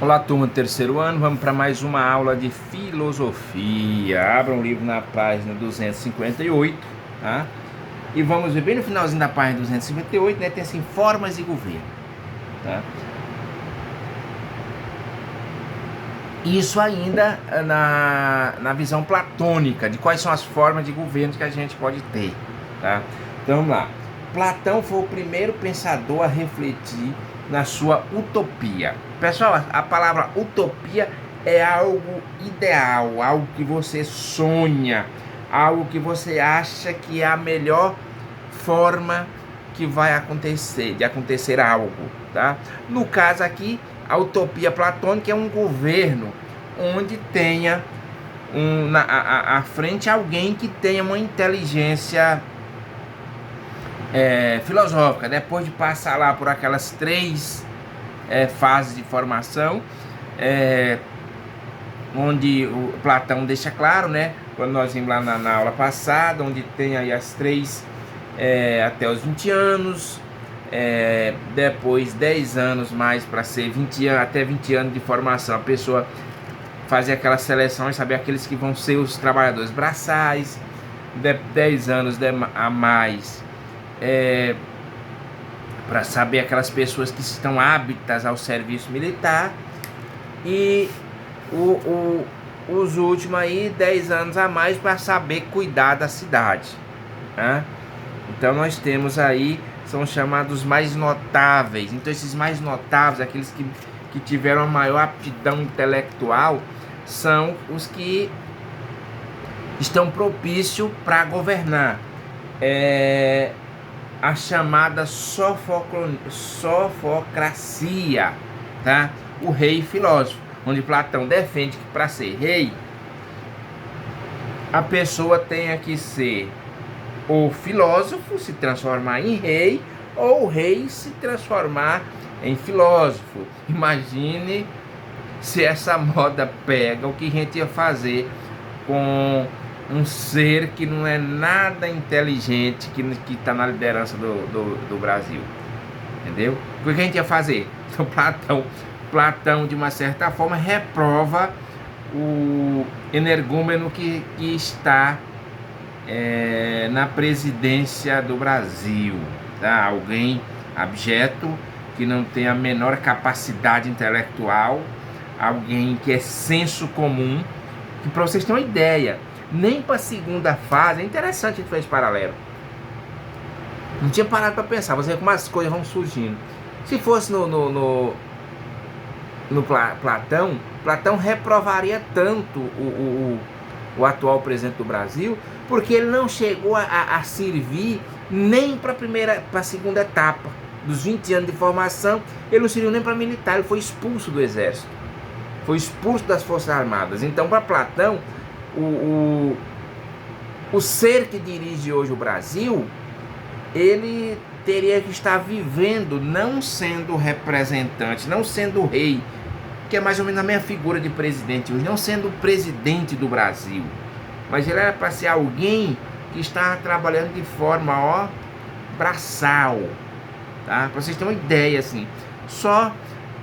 Olá, turma do terceiro ano, vamos para mais uma aula de filosofia. Abra um livro na página 258, tá? E vamos ver bem no finalzinho da página 258, né? Tem assim, formas de governo, tá? Isso ainda na visão platônica, de quais são as formas de governo que a gente pode ter, tá? Então vamos lá. Platão foi o primeiro pensador a refletir na sua utopia. Pessoal, a palavra utopia é algo ideal, algo que você sonha, algo que você acha que é a melhor forma que vai acontecer, de acontecer algo, tá? No caso aqui, a utopia platônica é um governo onde tenha à frente alguém que tenha uma inteligência filosófica, depois de passar lá por aquelas três fases de formação, onde o Platão deixa claro, né? Quando nós vimos lá na aula passada, onde tem aí as três até os 20 anos, depois 10 anos mais para ser 20 anos, até 20 anos de formação, a pessoa fazer aquela seleção e saber aqueles que vão ser os trabalhadores braçais, 10 anos a mais para saber aquelas pessoas que estão aptas ao serviço militar, e os últimos aí 10 anos a mais para saber cuidar da cidade, né? Então nós temos aí, são chamados mais notáveis. Então esses mais notáveis, aqueles que tiveram a maior aptidão intelectual, são os que estão propícios para governar. A chamada sofocracia, tá? O rei filósofo, onde Platão defende que para ser rei, a pessoa tenha que ser o filósofo, se transformar em rei, ou o rei se transformar em filósofo. Imagine se essa moda pega, o que a gente ia fazer com um ser que não é nada inteligente, que está na liderança do Brasil, entendeu? O que a gente ia fazer? Então Platão de uma certa forma reprova o energúmeno que está na presidência do Brasil, tá? Alguém abjeto, que não tem a menor capacidade intelectual, alguém que é senso comum, que, para vocês terem uma ideia, nem para a segunda fase, é interessante a gente fazer esse paralelo. Não tinha parado para pensar, você vê como as coisas vão surgindo. Se fosse no Platão reprovaria tanto o atual presidente do Brasil, porque ele não chegou a servir nem para a segunda etapa. Dos 20 anos de formação, ele não serviu nem para militar, ele foi expulso do exército, foi expulso das Forças Armadas. Então, para Platão, o ser que dirige hoje o Brasil, ele teria que estar vivendo, não sendo representante, não sendo rei, que é mais ou menos a minha figura de presidente hoje, não sendo o presidente do Brasil, mas ele era para ser alguém que está trabalhando de forma braçal, tá? Para vocês terem uma ideia, assim, só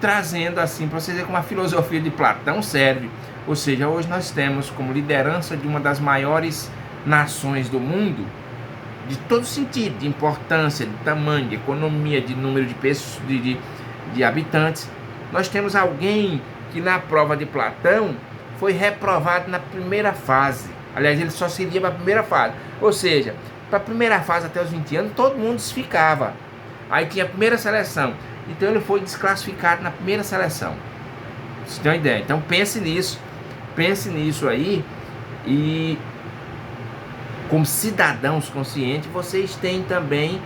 trazendo assim, para vocês verem como a filosofia de Platão serve. Ou seja, hoje nós temos como liderança de uma das maiores nações do mundo, de todo sentido, de importância, de tamanho, de economia, de número de pessoas, de habitantes. Nós temos alguém que na prova de Platão foi reprovado na primeira fase. Aliás, ele só servia para a primeira fase. Ou seja, para a primeira fase até os 20 anos, todo mundo desficava. Aí tinha a primeira seleção. Então ele foi desclassificado na primeira seleção. Vocês têm uma ideia? Então pense nisso aí, e como cidadãos conscientes, vocês têm também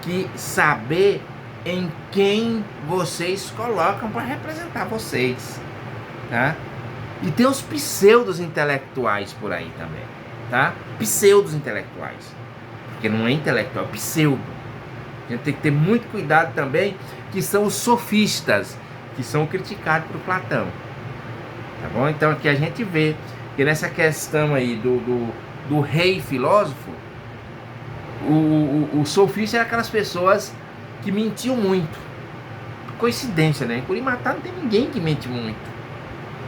que saber em quem vocês colocam para representar vocês, tá? E tem os pseudos intelectuais por aí também, tá? Pseudos intelectuais, porque não é intelectual, é pseudo. A gente tem que ter muito cuidado também, que são os sofistas, que são criticados por Platão, tá bom? Então aqui a gente vê que nessa questão aí do rei filósofo, o sofista era aquelas pessoas que mentiam muito, coincidência, né? Em Curimatá não tem ninguém que mente muito.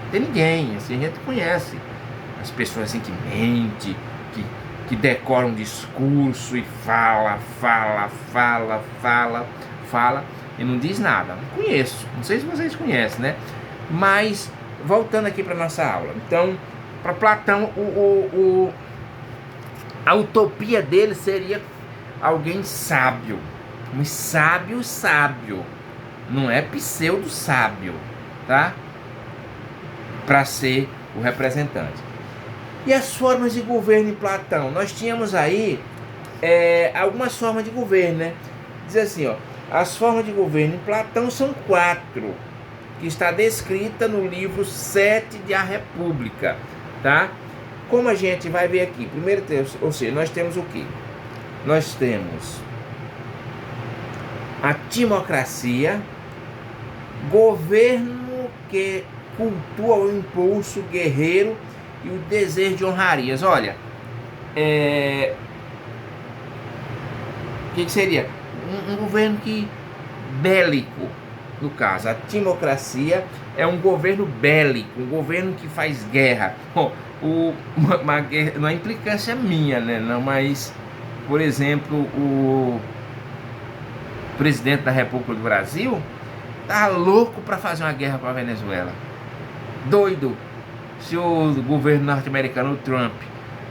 Não tem ninguém, assim, a gente conhece as pessoas assim que mente, que decoram um discurso e fala e não diz nada. Não conheço, não sei se vocês conhecem, né? Mas, voltando aqui para nossa aula. Então, para Platão, a utopia dele seria alguém sábio. Um sábio. Não é pseudo-sábio, tá? Para ser o representante. E as formas de governo em Platão? Nós tínhamos aí algumas formas de governo, né? Diz assim, ó, as formas de governo em Platão são 4, que está descrita no livro 7 de A República, tá? Como a gente vai ver aqui, primeiro, ou seja, nós temos o quê? Nós temos a timocracia, governo que cultua o impulso guerreiro e o desejo de honrarias. Olha, o que seria? Um governo bélico, no caso. A timocracia é um governo bélico, um governo que faz guerra. Bom, uma guerra, não é implicância minha, né? Não, mas, por exemplo, o presidente da República do Brasil tá louco para fazer uma guerra com a Venezuela. Doido. Se o governo norte-americano, o Trump,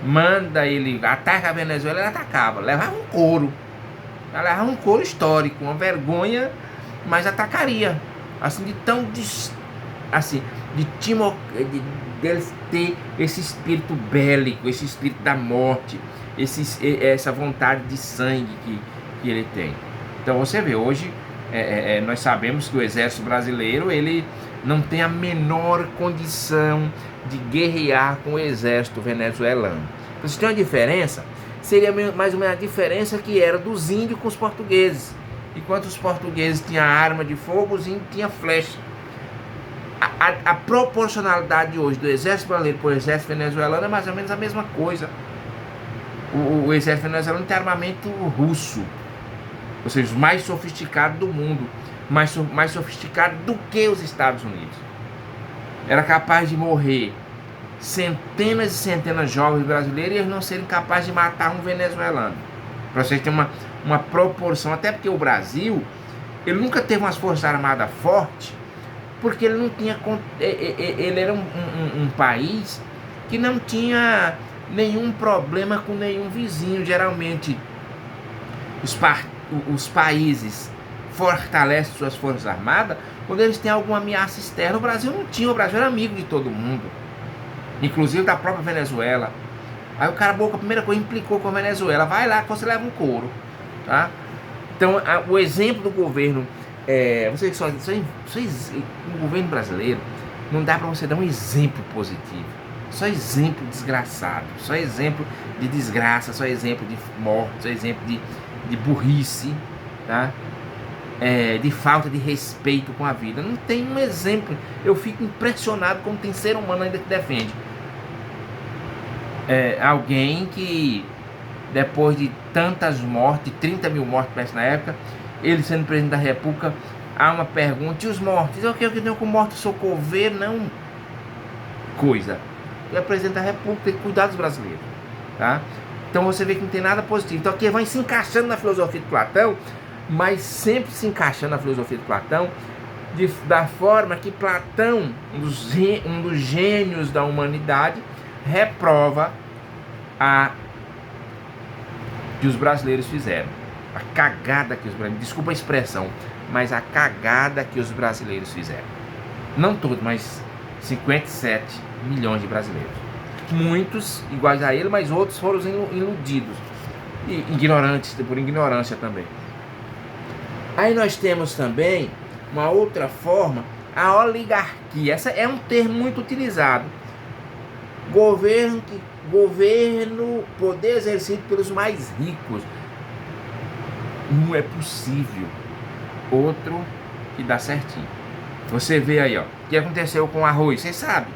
manda ele atacar a Venezuela, ele atacava, levava um couro. Levava um couro histórico, uma vergonha, mas atacaria. Assim, de deles ter esse espírito bélico, esse espírito da morte, essa vontade de sangue que ele tem. Então você vê, hoje nós sabemos que o exército brasileiro, ele não tem a menor condição de guerrear com o exército venezuelano. Vocês têm uma diferença? Seria mais ou menos a diferença que era dos índios com os portugueses. Enquanto os portugueses tinham arma de fogo, os índios tinham flecha. A proporcionalidade hoje do exército brasileiro para o exército venezuelano é mais ou menos a mesma coisa. O exército venezuelano tem armamento russo, ou seja, o mais sofisticado do mundo, mais sofisticado do que os Estados Unidos. Era capaz de morrer centenas e centenas de jovens brasileiros e eles não serem capazes de matar um venezuelano. Para vocês terem uma proporção, até porque o Brasil, ele nunca teve umas forças armadas fortes, porque ele não tinha, ele era um país que não tinha nenhum problema com nenhum vizinho. Geralmente os países fortalecem suas forças armadas quando eles têm alguma ameaça externa. O Brasil não tinha, o Brasil era amigo de todo mundo, inclusive da própria Venezuela. Aí o cara, a primeira coisa, implicou com a Venezuela. Vai lá que você leva um couro, tá? Então, o exemplo do governo, no governo brasileiro, não dá para você dar um exemplo positivo. Só exemplo desgraçado, só exemplo de desgraça, só exemplo de morte, só exemplo de burrice, tá? De falta de respeito com a vida. Não tem um exemplo. Eu fico impressionado como tem ser humano ainda que defende alguém que, depois de tantas mortes, 30 mil mortes parece na época, ele sendo presidente da República, há uma pergunta: e os mortos? Eu quero que tenho com mortos socorrer, não coisa. Ele é presidente da República, tem que cuidar dos brasileiros, tá? Então você vê que não tem nada positivo. Então aqui vai se encaixando na filosofia de Platão, mas sempre se encaixando na filosofia de Platão, da forma que Platão, um dos gênios da humanidade, reprova que os brasileiros fizeram. A cagada que os brasileiros, desculpa a expressão, mas a cagada que os brasileiros fizeram. Não todos, mas 57 milhões de brasileiros. Muitos iguais a ele, mas outros foram iludidos. E ignorantes, por ignorância também. Aí nós temos também uma outra forma, a oligarquia. Essa é um termo muito utilizado. Governo, poder exercido pelos mais ricos. Não é possível. Outro que dá certinho. Você vê aí, ó, o que aconteceu com o arroz, vocês sabem.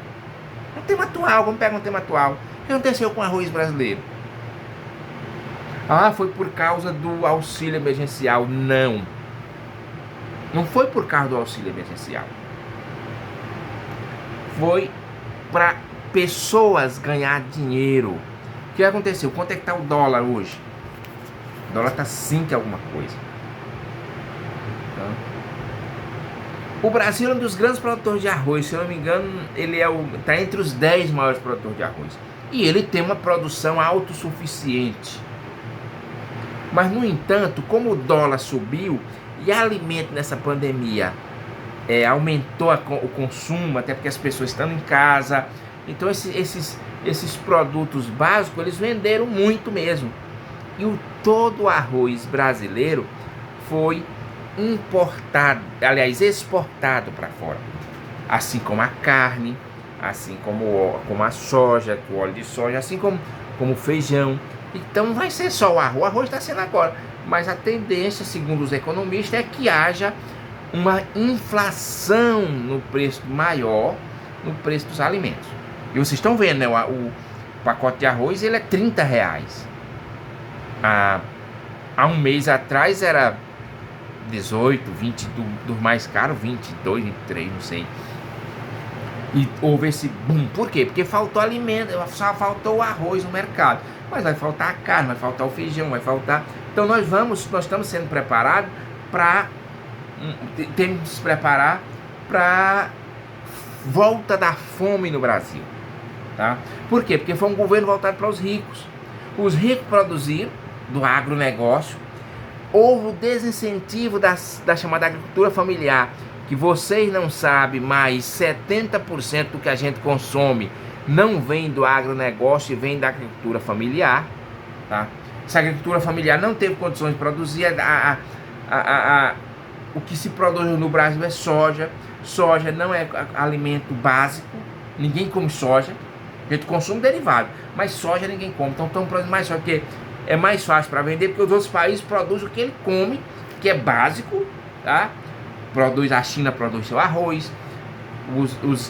Um tema atual, vamos pegar um tema atual. O que aconteceu com o arroz brasileiro? Foi por causa do auxílio emergencial. Não. Não foi por causa do auxílio emergencial. Foi para pessoas ganhar dinheiro. O que aconteceu? Quanto é que está o dólar hoje? O dólar está 5 alguma coisa. Então, o Brasil é um dos grandes produtores de arroz. Se eu não me engano, ele está entre os 10 maiores produtores de arroz. E ele tem uma produção autossuficiente. Mas, no entanto, como o dólar subiu e alimento nessa pandemia aumentou o consumo, até porque as pessoas estão em casa, então esses produtos básicos, eles venderam muito mesmo. E todo o arroz brasileiro foi importado, aliás, exportado para fora. Assim como a carne, assim como a soja, o óleo de soja, assim como o feijão. Então não vai ser só o arroz está sendo agora, mas a tendência, segundo os economistas, é que haja uma inflação no preço maior, no preço dos alimentos. E vocês estão vendo, né, o pacote de arroz, ele é R$30. Há um mês atrás era 18, 20 do mais caro, 22, 23, não sei. E houve esse boom. Por quê? Porque faltou alimento, só faltou o arroz no mercado. Mas vai faltar a carne, vai faltar o feijão, vai faltar... Então nós estamos sendo preparados para... Temos que se preparar para volta da fome no Brasil. Tá? Por quê? Porque foi um governo voltado para os ricos. Os ricos produziram do agronegócio. Houve o desincentivo da chamada agricultura familiar, que vocês não sabem, mas 70% do que a gente consome não vem do agronegócio e vem da agricultura familiar. Tá? Essa agricultura familiar não teve condições de produzir. O que se produz no Brasil é soja. Soja não é alimento básico. Ninguém come soja. A gente consome derivado, mas soja ninguém come. Então estão produzindo mais soja, porque é mais fácil para vender, porque os outros países produzem o que ele come, que é básico, tá? A China produz seu arroz, os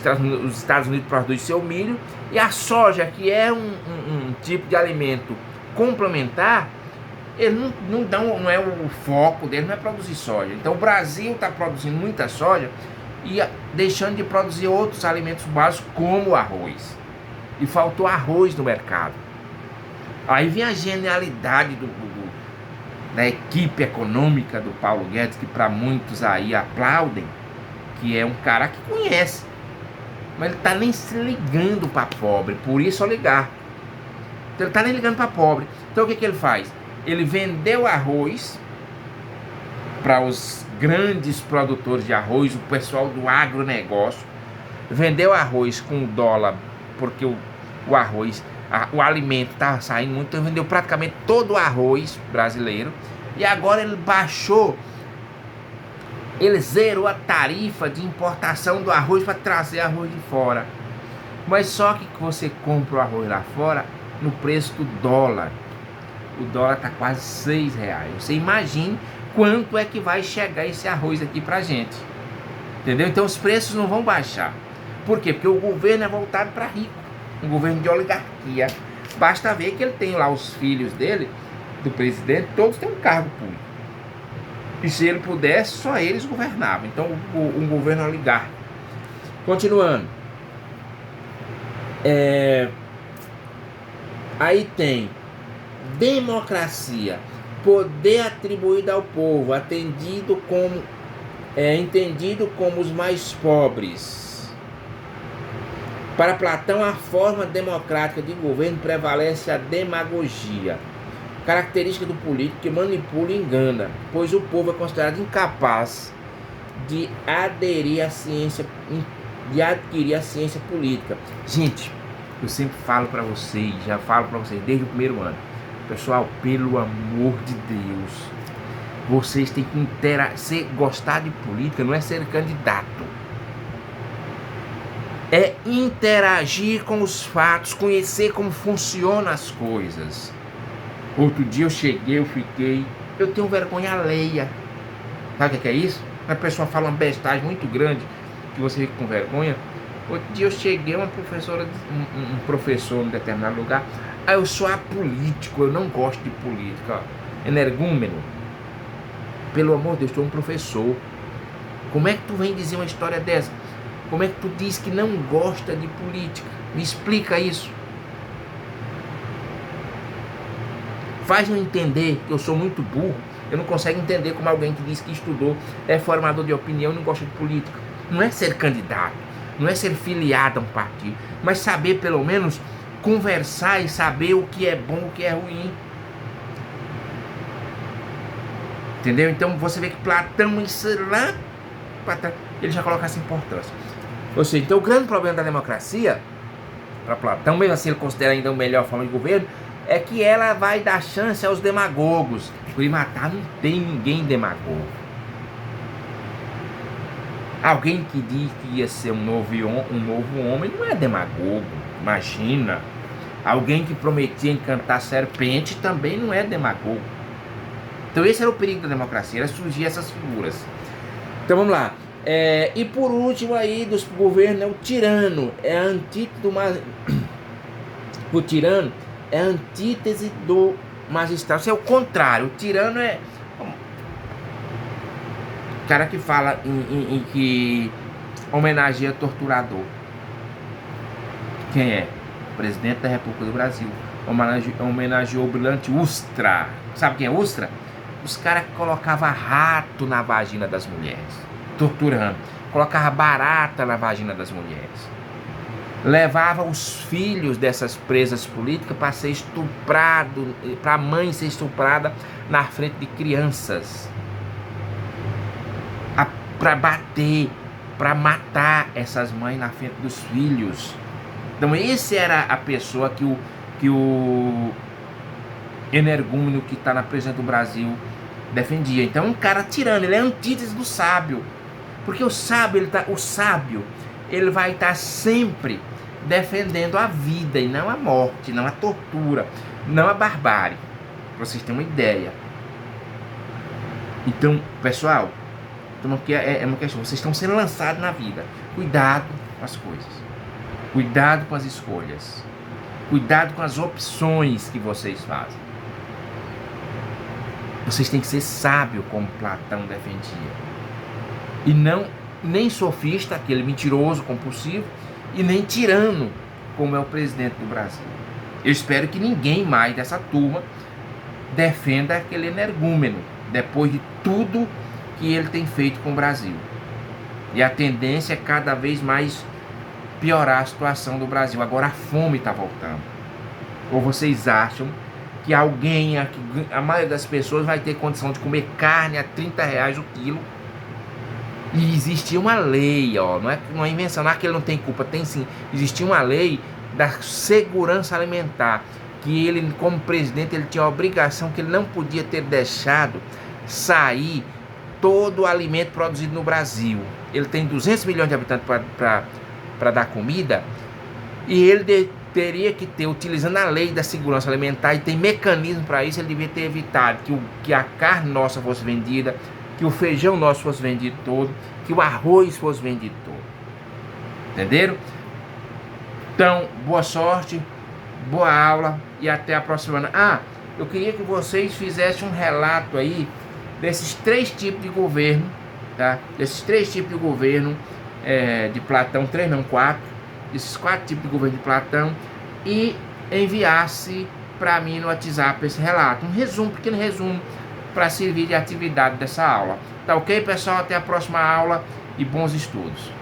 Estados Unidos produzem seu milho, e a soja, que é um tipo de alimento complementar, ele não é o foco dele, não é produzir soja. Então o Brasil está produzindo muita soja e deixando de produzir outros alimentos básicos como o arroz. E faltou arroz no mercado. Aí vem a genialidade da equipe econômica do Paulo Guedes, que para muitos aí aplaudem, que é um cara que conhece, mas ele está nem se ligando para pobre, por isso oligarca. Então ele está nem ligando para pobre. Então o que ele faz? Ele vendeu arroz para os grandes produtores de arroz, o pessoal do agronegócio, vendeu arroz com dólar, porque o arroz, o alimento estava saindo muito, então vendeu praticamente todo o arroz brasileiro, e agora ele baixou, ele zerou a tarifa de importação do arroz para trazer arroz de fora. Mas só que você compra o arroz lá fora no preço do dólar. O dólar está quase R$6. Você imagine quanto é que vai chegar esse arroz aqui pra gente. Entendeu? Então os preços não vão baixar. Por quê? Porque o governo é voltado para rico. Um governo de oligarquia. Basta ver que ele tem lá os filhos dele, do presidente, todos têm um cargo público. E se ele pudesse, só eles governavam. Então um governo oligárquico. Continuando. Aí tem democracia, poder atribuído ao povo, entendido como os mais pobres. Para Platão, a forma democrática de governo prevalece a demagogia, característica do político que manipula e engana, pois o povo é considerado incapaz de adquirir a ciência política. Gente, eu sempre falo para vocês, já falo para vocês desde o primeiro ano, pessoal, pelo amor de Deus, vocês têm que gostar de política, não é ser candidato, é interagir com os fatos, conhecer como funcionam as coisas. Outro dia eu tenho vergonha alheia. Sabe o que é isso? A pessoa fala uma bestagem muito grande que você fica com vergonha. Outro dia eu cheguei, um professor em determinado lugar, eu sou apolítico, eu não gosto de política. Energúmeno, pelo amor de Deus, eu sou um professor. Como é que tu vem dizer uma história dessa? Como é que tu diz que não gosta de política? Me explica isso. Faz-me entender que eu sou muito burro. Eu não consigo entender como alguém que diz que estudou, é formador de opinião e não gosta de política. Não é ser candidato, não é ser filiado a um partido, mas saber pelo menos conversar e saber o que é bom, o que é ruim. Entendeu? Então você vê que Platão, ele já coloca essa importância. Ou seja, então o grande problema da democracia, para Platão, mesmo assim ele considera ainda a melhor forma de governo, é que ela vai dar chance aos demagogos. Por matar não tem ninguém demagogo. Alguém que diz que ia ser um novo homem não é demagogo, imagina. Alguém que prometia encantar serpente também não é demagogo. Então esse era o perigo da democracia, era surgir essas figuras. Então vamos lá. E por último aí dos governos é o tirano. É a antítese do o tirano é a antítese do magistrado. Isso é o contrário. O tirano é o cara que fala em que homenageia torturador. Quem é? O presidente da República do Brasil. Homenageou o brilhante Ustra. Sabe quem é Ustra? Os caras que colocavam rato na vagina das mulheres, torturando. Colocava barata na vagina das mulheres. Levava os filhos dessas presas políticas para ser estuprado, para a mãe ser estuprada na frente de crianças. Para bater, para matar essas mães na frente dos filhos. Então esse era a pessoa que o energúmeno que está na presidência do Brasil defendia. Então é um cara tirano, ele é a antítese do sábio. Porque o sábio, ele vai estar sempre defendendo a vida e não a morte, não a tortura, não a barbárie. Pra vocês terem uma ideia. Então, pessoal, é uma questão. Vocês estão sendo lançados na vida. Cuidado com as coisas. Cuidado com as escolhas. Cuidado com as opções que vocês fazem. Vocês têm que ser sábio, como Platão defendia. E não nem sofista, aquele mentiroso compulsivo, e nem tirano, como é o presidente do Brasil. Eu espero que ninguém mais dessa turma defenda aquele energúmeno, depois de tudo que ele tem feito com o Brasil. E a tendência é cada vez mais piorar a situação do Brasil. Agora a fome está voltando. Ou vocês acham que alguém, a maioria das pessoas vai ter condição de comer carne a R$30 o quilo? E existia uma lei, não é invenção, não é que ele não tem culpa, tem sim. Existia uma lei da segurança alimentar, que ele, como presidente, ele tinha a obrigação que ele não podia ter deixado sair todo o alimento produzido no Brasil. Ele tem 200 milhões de habitantes para dar comida, e ele teria que ter, utilizando a lei da segurança alimentar, e tem mecanismo para isso, ele devia ter evitado que a carne nossa fosse vendida, que o feijão nosso fosse vendido todo, que o arroz fosse vendido todo. Entenderam? Então, boa sorte, boa aula e até a próxima. Eu queria que vocês fizessem um relato aí desses 3 tipos de governo, tá? Desses 3 tipos de governo de Platão, 3 não 4, esses 4 tipos de governo de Platão, e enviasse para mim no WhatsApp esse relato, um resumo, pequeno resumo, para servir de atividade dessa aula. Tá ok, pessoal? Até a próxima aula e bons estudos.